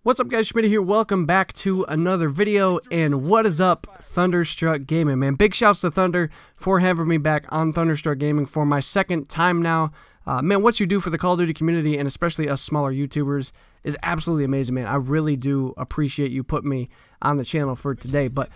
What's up, guys? Schmidt here. Welcome back to another video. And what is up, ThunderStruckGaming, man? Big shouts to Thunder for having me back on ThunderStruckGaming for my second time now. Man, what you do for the Call of Duty community, and especially us smaller YouTubers, is absolutely amazing, man. I really do appreciate you putting me on the channel for today. But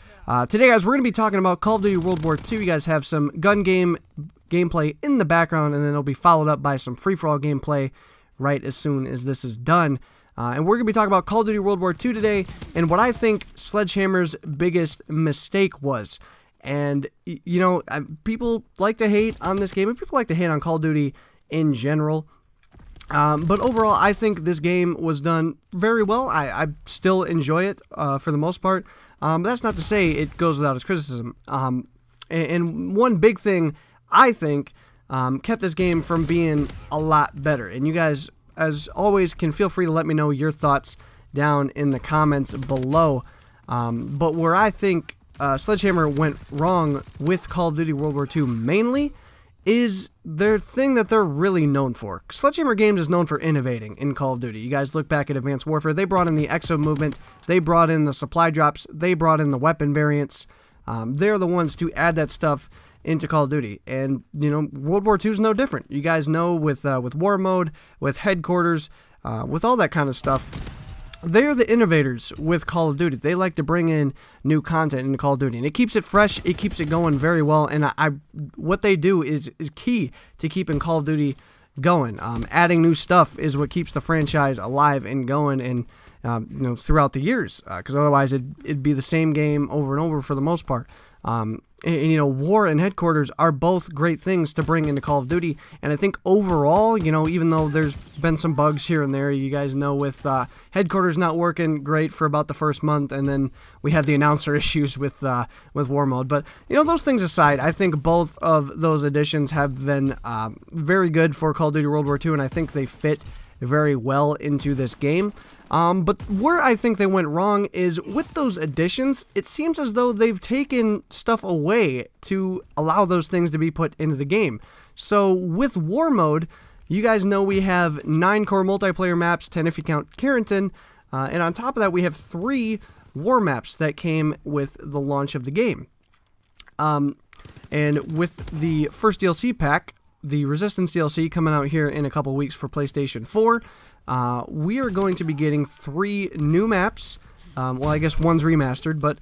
today, guys, we're going to be talking about Call of Duty World War II. You guys have some gun gameplay in the background, and then it'll be followed up by some free-for-all gameplay right as soon as this is done. And we're going to be talking about Call of Duty World War II today, and what I think Sledgehammer's biggest mistake was. And, you know, people like to hate on this game, and people like to hate on Call of Duty in general. But overall, I think this game was done very well. I still enjoy it for the most part. But that's not to say it goes without its criticism. And one big thing, I think, kept this game from being a lot better. And you guys, as always, can feel free to let me know your thoughts down in the comments below. But where I think Sledgehammer went wrong with Call of Duty World War II mainly is their thing that they're really known for. Sledgehammer Games is known for innovating in Call of Duty. You guys look back at Advanced Warfare, they brought in the Exo movement, they brought in the supply drops, they brought in the weapon variants. They're the ones to add that stuff into Call of Duty, and you know, World War II is no different. You guys know with war mode, with headquarters, with all that kind of stuff, they're the innovators with Call of Duty. They like to bring in new content into Call of Duty, and it keeps it fresh, it keeps it going very well, and what they do is key to keeping Call of Duty going. Adding new stuff is what keeps the franchise alive and going, and you know, throughout the years, because otherwise it'd be the same game over and over for the most part. And you know, war and headquarters are both great things to bring into Call of Duty, and I think overall, you know, even though there's been some bugs here and there, you guys know, with headquarters not working great for about the first month, and then we had the announcer issues with war mode. But you know, those things aside, I think both of those additions have been very good for Call of Duty World War II, and I think they fit very well into this game. But where I think they went wrong is with those additions, it seems as though they've taken stuff away to allow those things to be put into the game. So with war mode, you guys know we have 9 core multiplayer maps, 10 if you count Carrington, and on top of that we have 3 war maps that came with the launch of the game. And with the first DLC pack, the Resistance DLC coming out here in a couple weeks for PlayStation 4, we are going to be getting 3 new maps. Well, I guess one's remastered, but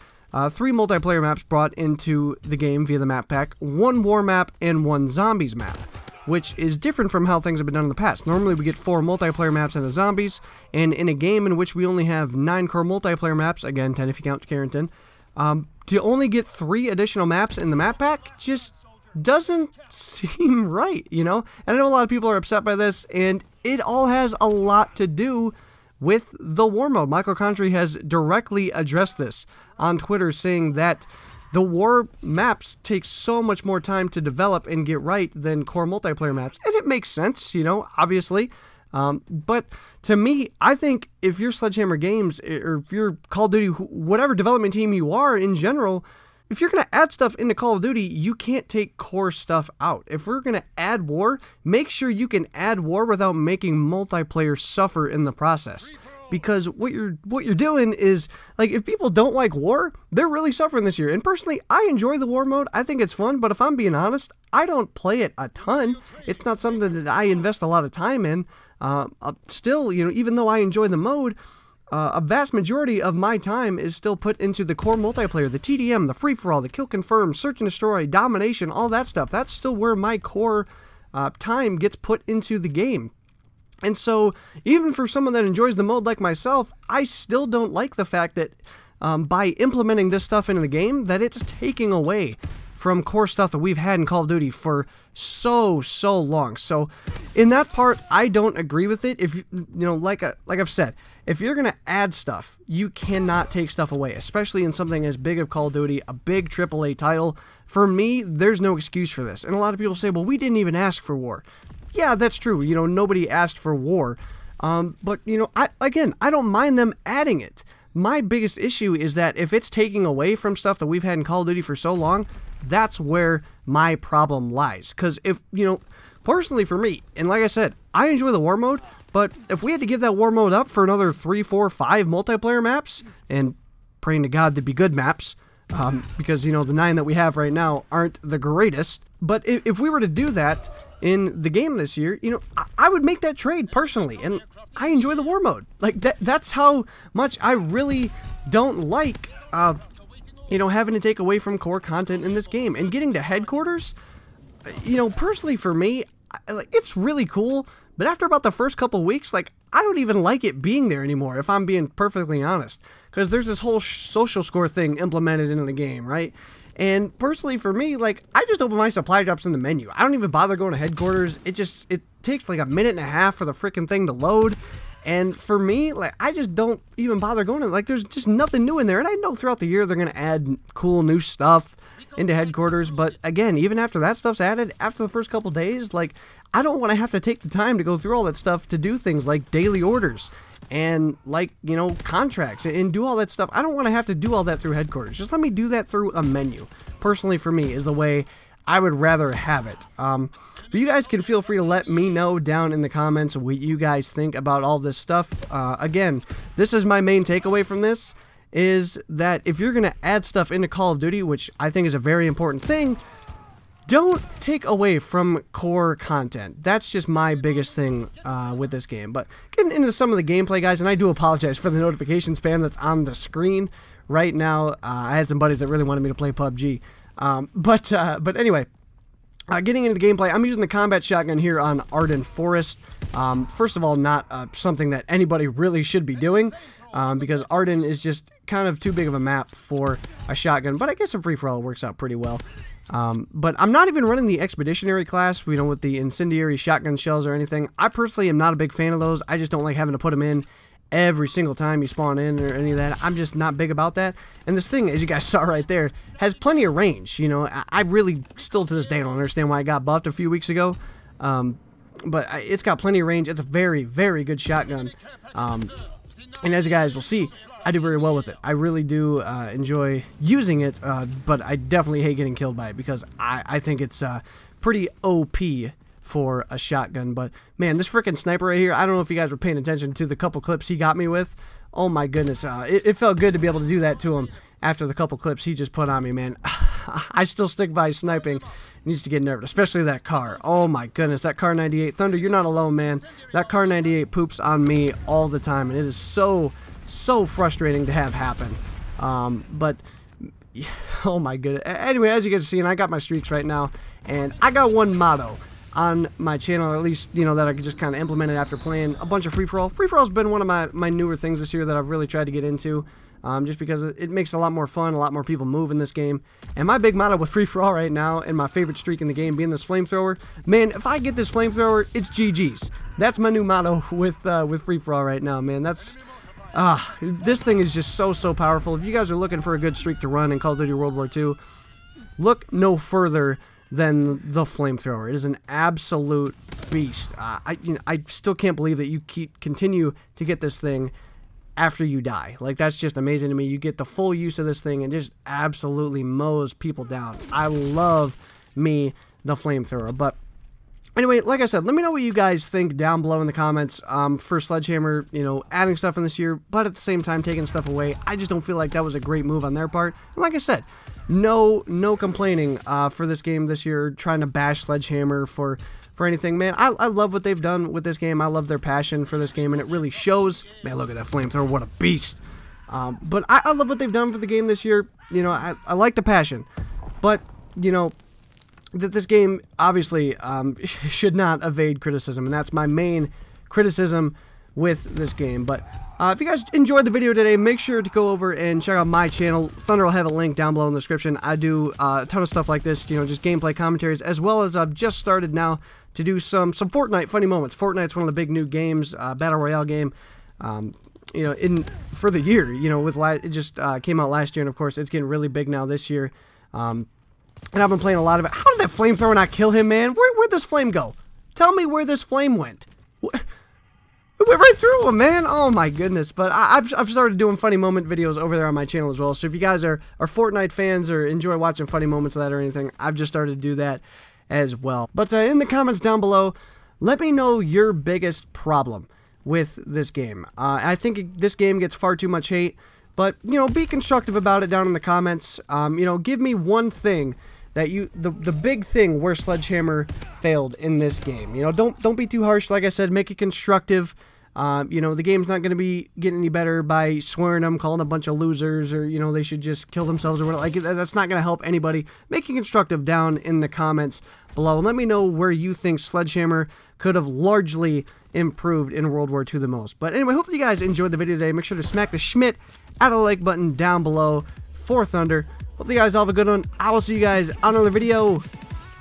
3 multiplayer maps brought into the game via the map pack, 1 war map and 1 zombies map, which is different from how things have been done in the past. Normally we get 4 multiplayer maps and a zombies, and in a game in which we only have 9 core multiplayer maps, again 10 if you count Carrington, to only get 3 additional maps in the map pack just doesn't seem right, you know? And I know a lot of people are upset by this, and it all has a lot to do with the war mode. Michael Contri has directly addressed this on Twitter, saying that the war maps take so much more time to develop and get right than core multiplayer maps, and it makes sense, you know, obviously. But to me, I think if you're Sledgehammer Games, or if you're Call of Duty, whatever development team you are in general, if you're going to add stuff into Call of Duty, you can't take core stuff out. If we're going to add war, make sure you can add war without making multiplayer suffer in the process. Because what you're doing is, like, if people don't like war, they're really suffering this year. And personally, I enjoy the war mode. I think it's fun, but if I'm being honest, I don't play it a ton. It's not something that I invest a lot of time in. Still, you know, even though I enjoy the mode, a vast majority of my time is still put into the core multiplayer, the TDM, the free-for-all, the kill confirm, search and destroy, domination, all that stuff. That's still where my core time gets put into the game. And so, even for someone that enjoys the mode like myself, I still don't like the fact that by implementing this stuff into the game, that it's taking away from core stuff that we've had in Call of Duty for so long. So in that part, I don't agree with it. If you know, like I've said, if you're gonna add stuff, you cannot take stuff away, especially in something as big of Call of Duty, a big AAA title. For me, there's no excuse for this. And a lot of people say, well, we didn't even ask for war. Yeah, that's true. You know, nobody asked for war. But you know, I don't mind them adding it. My biggest issue is that if it's taking away from stuff that we've had in Call of Duty for so long, That's where my problem lies. Because if, you know, personally for me, and like I said, I enjoy the war mode, but if we had to give that war mode up for another 3, 4, 5 multiplayer maps, and praying to God to be good maps, because, you know, the 9 that we have right now aren't the greatest, but if we were to do that in the game this year, you know, I would make that trade personally, and I enjoy the war mode. Like, that's how much I really don't like, you know, having to take away from core content in this game. And getting to headquarters, you know, personally for me, like, it's really cool, but after about the first couple weeks, like, I don't even like it being there anymore, if I'm being perfectly honest, because there's this whole social score thing implemented into the game, right? And personally for me, like, I just open my supply drops in the menu. I don't even bother going to headquarters. It takes like a minute and a half for the freaking thing to load. And for me, like, I just don't even bother going to, like, there's just nothing new in there. And I know throughout the year they're going to add cool new stuff into headquarters, but again, even after that stuff's added, after the first couple days, like, I don't want to have to take the time to go through all that stuff to do things like daily orders and, like, you know, contracts and do all that stuff. I don't want to have to do all that through headquarters. Just let me do that through a menu. Personally, for me, is the way I would rather have it. But you guys can feel free to let me know down in the comments what you guys think about all this stuff. Again, this is my main takeaway from this, is that if you're going to add stuff into Call of Duty, which I think is a very important thing, don't take away from core content. That's just my biggest thing with this game. But getting into some of the gameplay, guys, and I do apologize for the notification spam that's on the screen right now. I had some buddies that really wanted me to play PUBG. But anyway, getting into the gameplay, I'm using the combat shotgun here on Arden Forest. First of all, not something that anybody really should be doing, because Arden is just kind of too big of a map for a shotgun, but I guess a free-for-all works out pretty well. But I'm not even running the Expeditionary class, you know, with the incendiary shotgun shells or anything. I personally am not a big fan of those. I just don't like having to put them in every single time you spawn in or any of that. I'm just not big about that. And this thing, as you guys saw right there, has plenty of range. You know, I really still to this day don't understand why I got buffed a few weeks ago. But it's got plenty of range. It's a very, very good shotgun. And as you guys will see, I do very well with it. I really do enjoy using it, but I definitely hate getting killed by it, because I think it's pretty OP for a shotgun. But man, this freaking sniper right here, I don't know if you guys were paying attention to the couple clips he got me with. Oh my goodness, it felt good to be able to do that to him after the couple clips he just put on me, man. I still stick by sniping. It needs to get nerfed, especially that car. Oh my goodness, that car 98. Thunder, you're not alone, man. That car 98 poops on me all the time, and it is so frustrating to have happen. But oh my goodness. Anyway, as you guys see, I got my streaks right now, and I got one motto on my channel, or at least, you know, that I could just kind of implement it after playing a bunch of free-for-all. Free-for-all's been one of my newer things this year that I've really tried to get into, just because it makes it a lot more fun, a lot more people move in this game. And my big motto with free-for-all right now, and my favorite streak in the game being this flamethrower, man, if I get this flamethrower, it's GG's. That's my new motto with free-for-all right now, man. That's this thing is just so powerful. If you guys are looking for a good streak to run in Call of Duty World War II, look no further than the flamethrower. It is an absolute beast. I still can't believe that you continue to get this thing after you die. Like, that's just amazing to me. You get the full use of this thing and just absolutely mows people down. I love me the flamethrower. But anyway, like I said, let me know what you guys think down below in the comments for Sledgehammer, you know, adding stuff in this year, but at the same time taking stuff away. I just don't feel like that was a great move on their part. And like I said, no complaining for this game this year, trying to bash Sledgehammer for anything. Man, I love what they've done with this game. I love their passion for this game, and it really shows. Man, look at that flamethrower. What a beast. But I love what they've done for the game this year. You know, I like the passion. But, you know, that this game obviously should not evade criticism, and that's my main criticism with this game. But if you guys enjoyed the video today, make sure to go over and check out my channel. Thunder will have a link down below in the description. I do a ton of stuff like this, you know, just gameplay commentaries, as well as I've just started now to do some Fortnite funny moments. Fortnite's one of the big new games, battle royale game, you know, for the year. You know, it just came out last year, and of course it's getting really big now this year. And I've been playing a lot of it. How did that flamethrower not kill him, man? Where'd this flame go? Tell me where this flame went. It went right through him, man. Oh my goodness. But I've started doing funny moment videos over there on my channel as well. So if you guys are Fortnite fans or enjoy watching funny moments of that or anything, I've just started to do that as well. But in the comments down below, let me know your biggest problem with this game. I think this game gets far too much hate, but, you know, be constructive about it down in the comments. You know, give me one thing that the big thing where Sledgehammer failed in this game. You know, don't be too harsh. Like I said, make it constructive. You know, the game's not going to be getting any better by swearing them, calling a bunch of losers, or, you know, they should just kill themselves or whatever. Like, that's not going to help anybody. Make it constructive down in the comments below. And let me know where you think Sledgehammer could have largely improved in World War II the most. But anyway, hopefully you guys enjoyed the video today. Make sure to smack the Schmidt out of the like button down below for Thunder. Hope you guys all have a good one. I will see you guys on another video.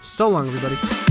So long, everybody.